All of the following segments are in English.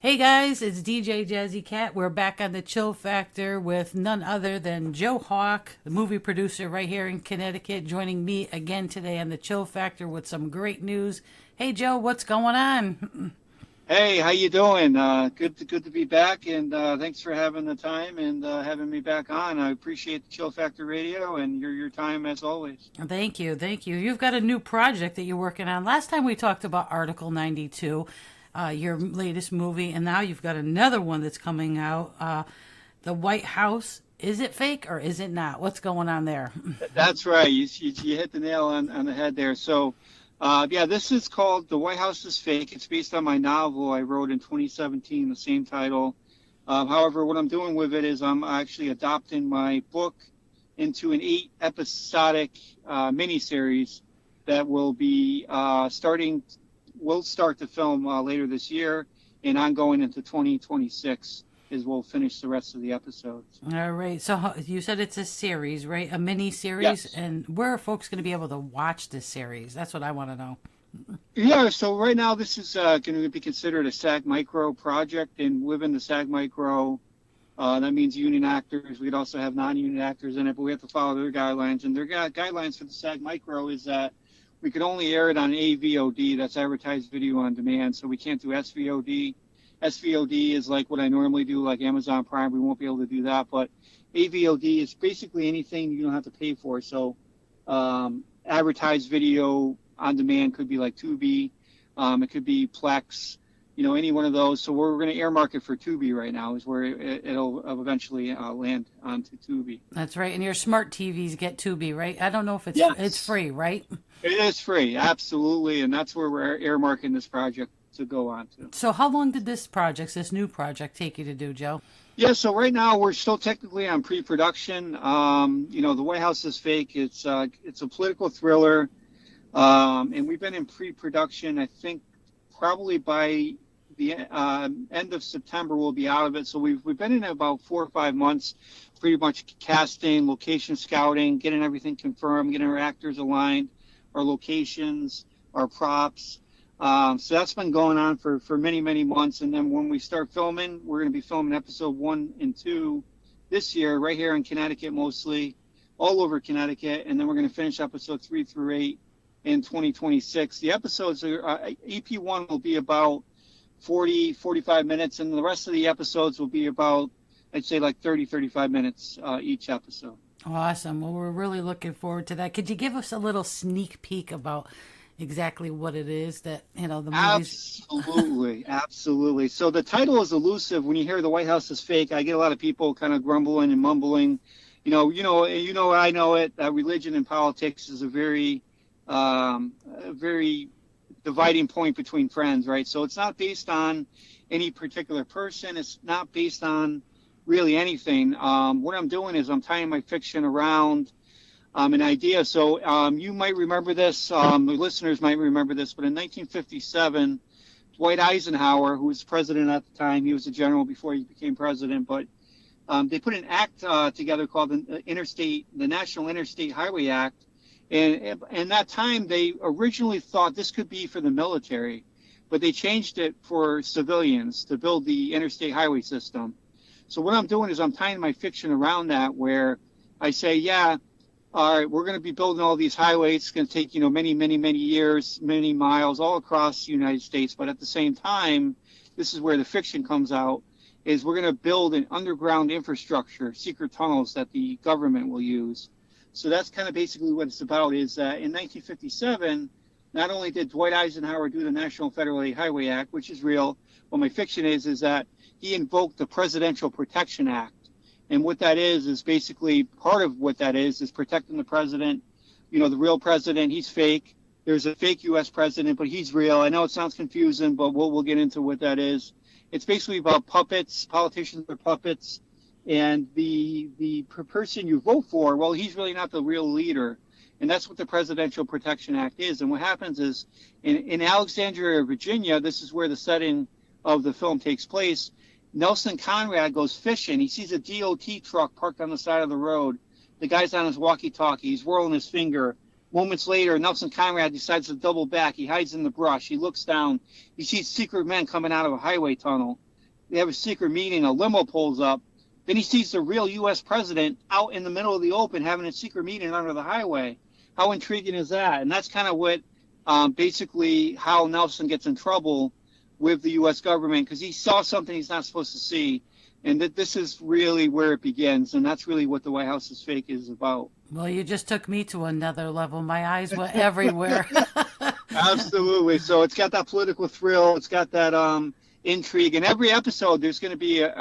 Hey guys, it's DJ Jazzy Cat. We're back on the Chill Factor with none other than Joe Hawk, the movie producer right here in Connecticut, joining me again today on the Chill Factor with some great news. Hey Joe, what's going on? Hey, how you doing? Good to be back, and thanks for having the time and having me back on. I appreciate the Chill Factor Radio and your time as always. Thank you, thank you. You've got a new project that you're working on. Last time we talked about Article 92, your latest movie, and now you've got another one that's coming out. The White House. Is it fake or is it not? What's going on there? That's right. You hit the nail on the head there. So, yeah, this is called The White House is Fake. It's based on my novel I wrote in 2017, the same title. However, what I'm doing with it is I'm actually adopting my book into an 8 episodic miniseries that will be starting. We'll start to film later this year and ongoing into 2026 is we'll finish the rest of the episodes. All right. So you said it's a series, right? A mini series. Yes. And where are folks going to be able to watch this series? That's what I want to know. Yeah, so right now this is going to be considered a SAG Micro project, and within the SAG Micro, that means union actors. We'd also have non-union actors in it, but we have to follow their guidelines. And their guidelines for the SAG Micro is that we could only air it on AVOD, that's advertised video on demand, so we can't do SVOD. SVOD is like what I normally do, like Amazon Prime. We won't be able to do that, but AVOD is basically anything you don't have to pay for. So advertised video on demand could be like Tubi, it could be Plex, any one of those. So we're going to earmark it for Tubi right now is where it'll eventually land onto Tubi. That's right. And your smart TVs get Tubi, right? I don't know if it's Yes, free, right? it is free, absolutely, and that's where we're earmarking this project to go on to. So how long did this new project take you to do, Joe? Yeah, so right now we're still technically on pre-production. The White House is Fake. It's a political thriller, and we've been in pre-production. I think probably by the end of September we'll be out of it. So we've been in it about 4 or 5 months, pretty much casting, location scouting, getting everything confirmed, getting our actors aligned, our locations, our props. So that's been going on for many, many months. And then when we start filming, we're going to be filming episode 1 and 2 this year, right here in Connecticut mostly, all over Connecticut. And then we're going to finish episode 3 through 8 in 2026. The episodes are, EP1 will be about 45 minutes, and the rest of the episodes will be about, I'd say, like 35 minutes each episode. Awesome. Well, we're really looking forward to that. Could you give us a little sneak peek about exactly what it is that, the movies? Absolutely, absolutely. So the title is elusive. When you hear the White House is fake, I get a lot of people kind of grumbling and mumbling. I know it. Religion and politics is a very dividing point between friends, right? So it's not based on any particular person. It's not based on really anything. What I'm doing is I'm tying my fiction around an idea. So you might remember this, the listeners might remember this, but in 1957, Dwight Eisenhower, who was president at the time, he was a general before he became president, but they put an act together called the National Interstate Highway Act. And that time, they originally thought this could be for the military, but they changed it for civilians to build the interstate highway system. So what I'm doing is I'm tying my fiction around that, where I say, yeah, all right, we're going to be building all these highways. It's going to take, many, many, many years, many miles all across the United States. But at the same time, this is where the fiction comes out, is we're going to build an underground infrastructure, secret tunnels that the government will use. So that's kind of basically what it's about, is that in 1957, not only did Dwight Eisenhower do the National Federal Highway Act, which is real, what my fiction is that he invoked the Presidential Protection Act. And what that is basically part of what that is protecting the president. The real president, he's fake. There's a fake U.S. president, but he's real. I know it sounds confusing, but we'll get into what that is. It's basically about puppets. Politicians are puppets. And the person you vote for, well, he's really not the real leader. And that's what the Presidential Protection Act is. And what happens is in Alexandria, Virginia, this is where the setting of the film takes place. Nelson Conrad goes fishing. He sees a DOT truck parked on the side of the road. The guy's on his walkie-talkie. He's whirling his finger. Moments later, Nelson Conrad decides to double back. He hides in the brush. He looks down. He sees secret men coming out of a highway tunnel. they have a secret meeting, a limo pulls up. Then he sees the real U.S. president out in the middle of the open having a secret meeting under the highway. How intriguing is that? And that's kind of what basically how Nelson gets in trouble with the U.S. government, because he saw something he's not supposed to see. And that this is really where it begins. And that's really what the White House is Fake is about. Well, you just took me to another level. My eyes were everywhere. Absolutely. So it's got that political thrill. It's got that intrigue. And every episode, there's going to be a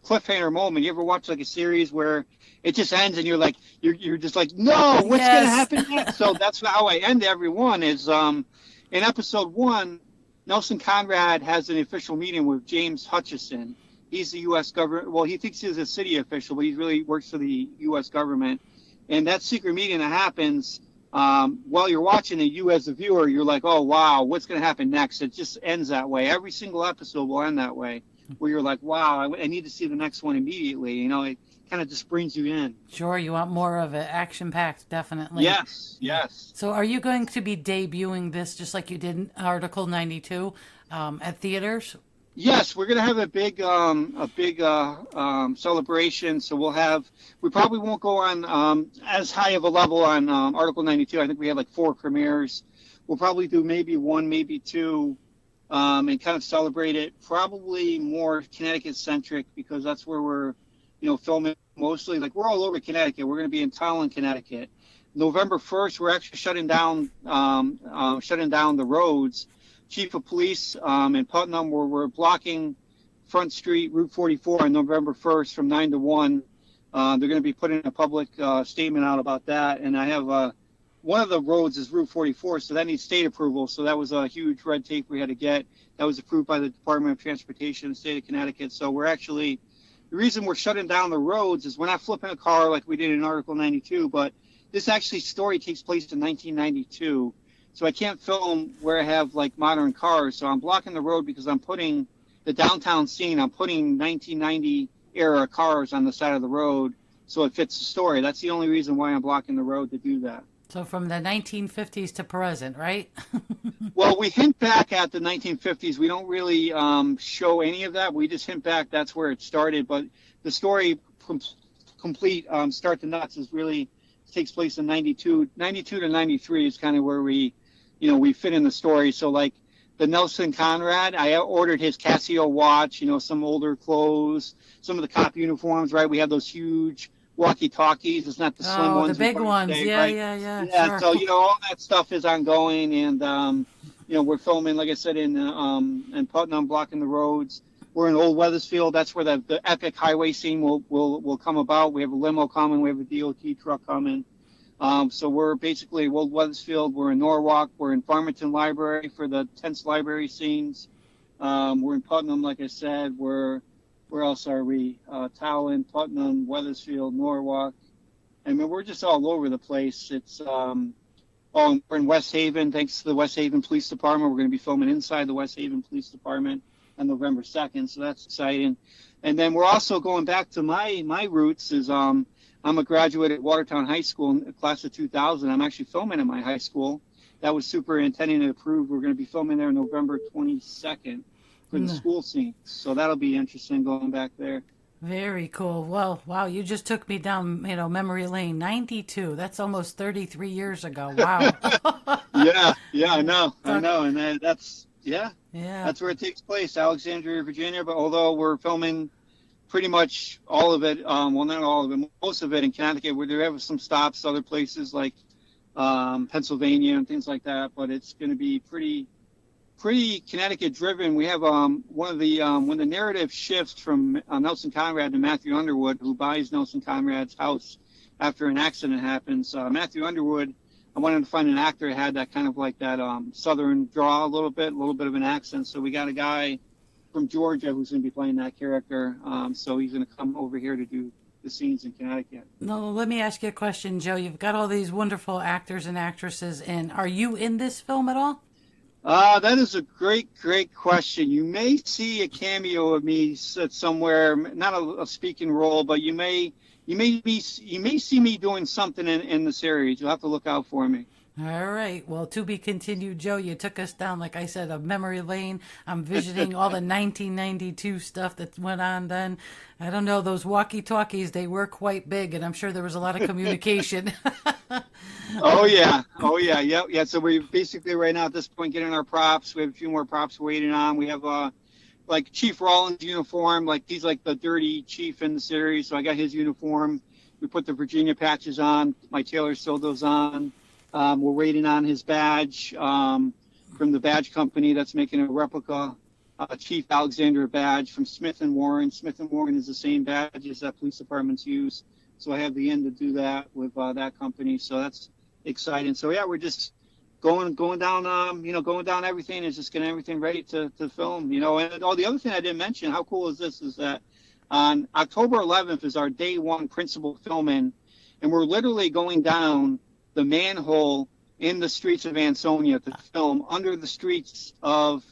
cliffhanger moment. You ever watch like a series where it just ends and you're just like, no, what's going to happen next? So that's how I end every one is in episode 1, Nelson Conrad has an official meeting with James Hutchison. He's the U.S. government. Well, he thinks he's a city official, but he really works for the U.S. government. And that secret meeting that happens while you're watching it, you as a viewer, you're like, oh, wow, what's going to happen next? It just ends that way. Every single episode will end that way, where you're like, wow, I need to see the next one immediately. You know, it kind of just brings you in. Sure, you want more of it. Action-packed, definitely. Yes. So are you going to be debuting this just like you did in Article 92 at theaters? Yes, we're going to have a big celebration. So we probably won't go on as high of a level on Article 92. I think we have like 4 premieres. We'll probably do maybe 1, maybe 2, and kind of celebrate it. Probably more Connecticut-centric because that's where we're, filming mostly. Like we're all over Connecticut. We're going to be in Tallinn, Connecticut. November 1st, we're actually shutting down the roads. Chief of Police in Putnam, where we're blocking Front Street, Route 44 on November 1st from 9 to 1. They're going to be putting a public statement out about that. And I have one of the roads is Route 44, so that needs state approval. So that was a huge red tape we had to get. That was approved by the Department of Transportation in the state of Connecticut. So the reason we're shutting down the roads is we're not flipping a car like we did in Article 92, but this story takes place in 1992. So I can't film where I have like modern cars. So I'm blocking the road because I'm putting the downtown scene, I'm putting 1990 era cars on the side of the road so it fits the story. That's the only reason why I'm blocking the road to do that. So from the 1950s to present, right? Well, we hint back at the 1950s. We don't really show any of that. We just hint back. That's where it started. But the story complete start to nuts takes place in 92 to 93 is kind of where we fit in the story. So like the Nelson Conrad, I ordered his Casio watch, some older clothes, some of the cop uniforms, right? We have those huge walkie-talkies. It's not the slim ones. The big ones. Today, right? Yeah. Sure. So, all that stuff is ongoing. And, we're filming, like I said, in Putnam, blocking the roads. We're in Old Weathersfield. That's where the epic highway scene will come about. We have a limo coming. We have a DOT truck coming. So we're basically Old Weathersfield. We're in Norwalk. We're in Farmington Library for the tense library scenes. We're in Putnam, like I said. Where else are we? Tallinn, Putnam, Weathersfield, Norwalk. I mean, we're just all over the place. It's we're in West Haven. Thanks to the West Haven Police Department, we're going to be filming inside the West Haven Police Department on November 2nd. So that's exciting. And then we're also going back to my roots. I'm a graduate at Watertown High School in the class of 2000. I'm actually filming at my high school. That was superintendent approved. We're going to be filming there November 22nd for the school scene. So that'll be interesting going back there. Very cool. Well, wow, you just took me down, memory lane. 92. That's almost 33 years ago. Wow. Yeah, I know. And that's where it takes place, Alexandria, Virginia. But although we're filming pretty much all of it, well, not all of it, most of it in Connecticut. We do have some stops, other places like Pennsylvania and things like that. But it's going to be pretty Connecticut driven. We have one of the when the narrative shifts from Nelson Conrad to Matthew Underwood, who buys Nelson Conrad's house after an accident happens. Matthew Underwood, I wanted to find an actor that had that kind of like that southern draw a little bit of an accent. So we got a guy from Georgia who's going to be playing that character. So he's going to come over here to do the scenes in Connecticut. No, let me ask you a question, Joe. You've got all these wonderful actors and actresses, and are you in this film at all? That is a great question. You may see a cameo of me somewhere, not a speaking role, but you may see me doing something in the series. You'll have to look out for me. All right. Well, to be continued, Joe. You took us down, like I said, a memory lane. I'm visiting all the 1992 stuff that went on then. I don't know, those walkie-talkies, they were quite big, and I'm sure there was a lot of communication. Oh yeah, oh yeah, yep, yeah. So we're basically right now at this point getting our props. We have a few more props waiting on. We have like Chief Rollins' uniform, like he's like the dirty chief in the series. So I got his uniform. We put the Virginia patches on. My tailor sewed those on. We're waiting on his badge from the badge company that's making a replica Chief Alexander badge from Smith and Warren. Smith and Warren is the same badges that police departments use. So I have the end to do that with that company. So that's exciting. So yeah, we're just going down, going down everything and just getting everything ready to film, And the other thing I didn't mention, how cool is this, is that on October 11th is our day one principal filming, and we're literally going down the manhole in the streets of Ansonia to film under the streets of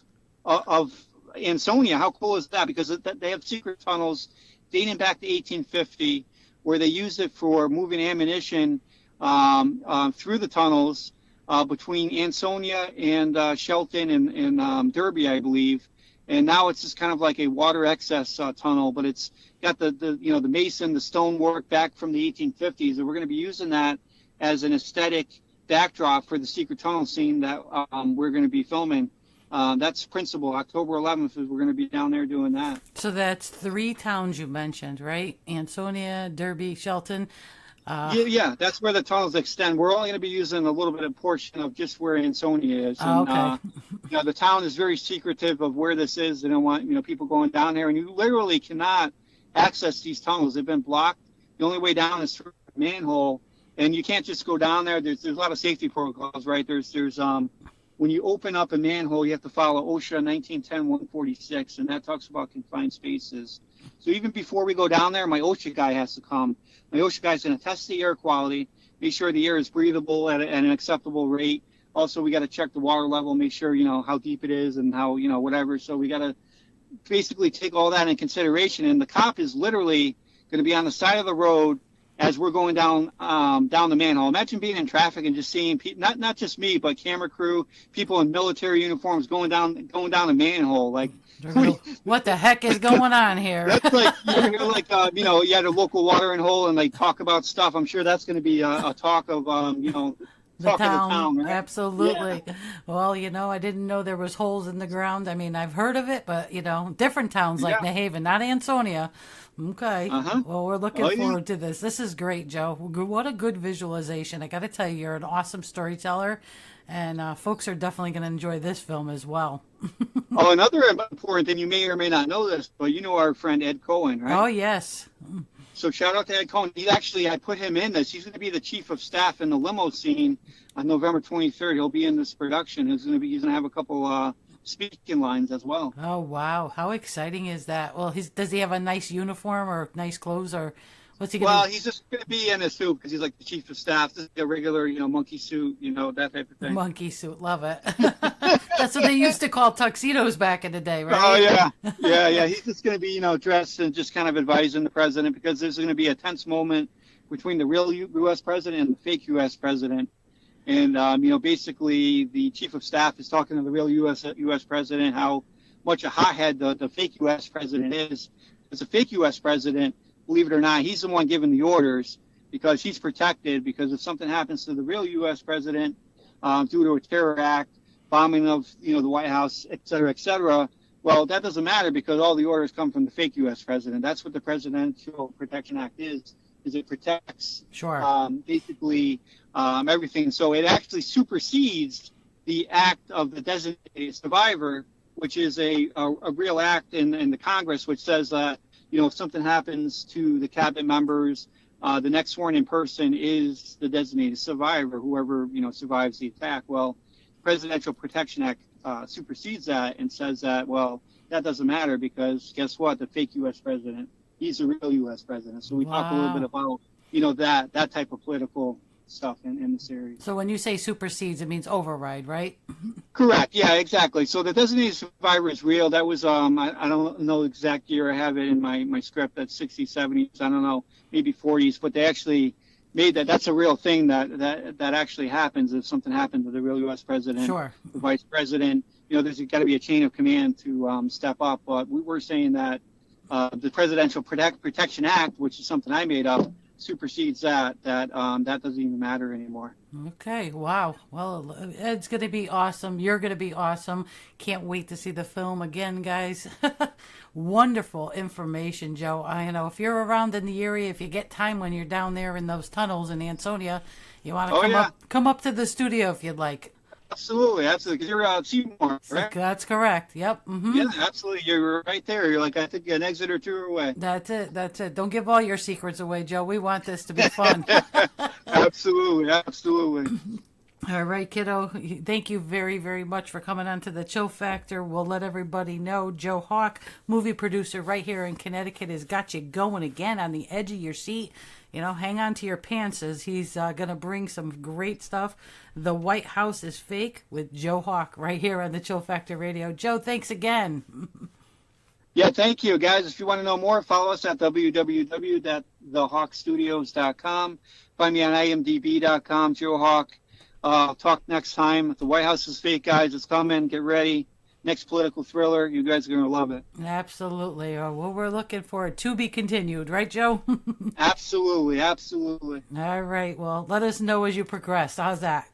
Ansonia. How cool is that? Because they have secret tunnels dating back to 1850 where they used it for moving ammunition through the tunnels between Ansonia and Shelton and Derby, I believe. And now it's just kind of like a water excess tunnel, but it's got the mason, the stonework back from the 1850s, and we're going to be using that as an aesthetic backdrop for the secret tunnel scene that we're going to be filming. That's principal. October 11th is we're going to be down there doing that. So that's 3 towns you mentioned, right? Ansonia, Derby, Shelton. Yeah, that's where the tunnels extend. We're only going to be using a little bit of portion of just where Ansonia is. And, okay. The town is very secretive of where this is. They don't want people going down there, and you literally cannot access these tunnels. They've been blocked. The only way down is through a manhole, and you can't just go down there. There's a lot of safety protocols, right? There's when you open up a manhole, you have to follow OSHA 1910-146, and that talks about confined spaces. So even before we go down there, my OSHA guy has to come. My OSHA guy is going to test the air quality, make sure the air is breathable at an acceptable rate. Also, we got to check the water level, make sure, how deep it is and how, whatever. So we got to basically take all that in consideration. And the cop is literally going to be on the side of the road as we're going down the manhole. Imagine being in traffic and just seeing people, not just me, but camera crew, people in military uniforms going down a manhole. Like, what the heck is going on here? That's like, you had a local watering hole and they talk about stuff. I'm sure that's going to be a talk of, the town, right? Absolutely. Yeah. Well, I didn't know there was holes in the ground. I mean, I've heard of it, but different towns like New Haven, not Ansonia. Okay. Well, we're looking forward to this. This is great, Joe. What a good visualization. I got to tell you, you're an awesome storyteller, and folks are definitely going to enjoy this film as well. Another important thing, you may or may not know this, but you know our friend Ed Cohen, right? Oh, yes. So shout out to Ed Cohen. I put him in this. He's going to be the chief of staff in the limo scene on November 23rd. He'll be in this production. He's going to have a couple speaking lines as well. Oh, wow. How exciting is that? Well, does he have a nice uniform or nice clothes, or what's he going to Well, he's just going to be in a suit because he's like the chief of staff. This is a regular, monkey suit, that type of thing. Monkey suit. Love it. That's what they used to call tuxedos back in the day, right? Oh, yeah. Yeah. He's just going to be, dressed and just kind of advising the president, because there's going to be a tense moment between the real U.S. president and the fake U.S. president. And, basically the chief of staff is talking to the real U.S. president, how much a hothead the fake U.S. president is. As a fake U.S. president, believe it or not, he's the one giving the orders because he's protected, because if something happens to the real U.S. president due to a terror act, bombing of, the White House, et cetera, well, that doesn't matter because all the orders come from the fake U.S. president. That's what the Presidential Protection Act is it protects basically everything. So it actually supersedes the act of the designated survivor, which is a real act in the Congress, which says that, if something happens to the cabinet members, the next sworn in person is the designated survivor, whoever, survives the attack. Well, Presidential Protection Act supersedes that and says that, well, that doesn't matter because guess what? The fake U.S. president, he's the real U.S. president. So we talk a little bit about, that type of political stuff in the series. So when you say supersedes, it means override, right? Correct. Yeah, exactly. So the designated survivor is real. That was, I don't know the exact year. I have it in my script. That's 60s, 70s. I don't know, maybe 40s. But they actually made that's a real thing that actually happens if something happened to the real U.S. president, Sure. the vice president. There's got to be a chain of command to step up. But we were saying that the Presidential Protection Act, which is something I made up, supersedes that doesn't even matter anymore. Okay, wow. Well, Ed's going to be awesome. You're going to be awesome. Can't wait to see the film again, guys. Wonderful information, Joe. If you're around in the area, if you get time when you're down there in those tunnels in Ansonia, you want to come up to the studio if you'd like. Absolutely, because you're out Seymour, right? That's correct. Yep. Mm-hmm. Yeah, absolutely. You're right there. You're like, I think, an exit or two away. That's it. Don't give all your secrets away, Joe. We want this to be fun. Absolutely. All right, kiddo. Thank you very, very much for coming on to the Chill Factor. We'll let everybody know Joe Hawk, movie producer right here in Connecticut, has got you going again on the edge of your seat. Hang on to your pants as he's going to bring some great stuff. The White House is Fake with Joe Hawk right here on the Chill Factor Radio. Joe, thanks again. Yeah, thank you, guys. If you want to know more, follow us at www.thehawkstudios.com. Find me on imdb.com, Joe Hawk. Talk next time. The White House is Fake, guys. It's coming. Get ready. Next political thriller. You guys are going to love it. Absolutely. Well, we're looking for it to be continued, right, Joe? Absolutely. All right. Well, let us know as you progress. How's that?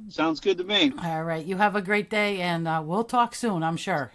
Sounds good to me. All right. You have a great day, and we'll talk soon, I'm sure.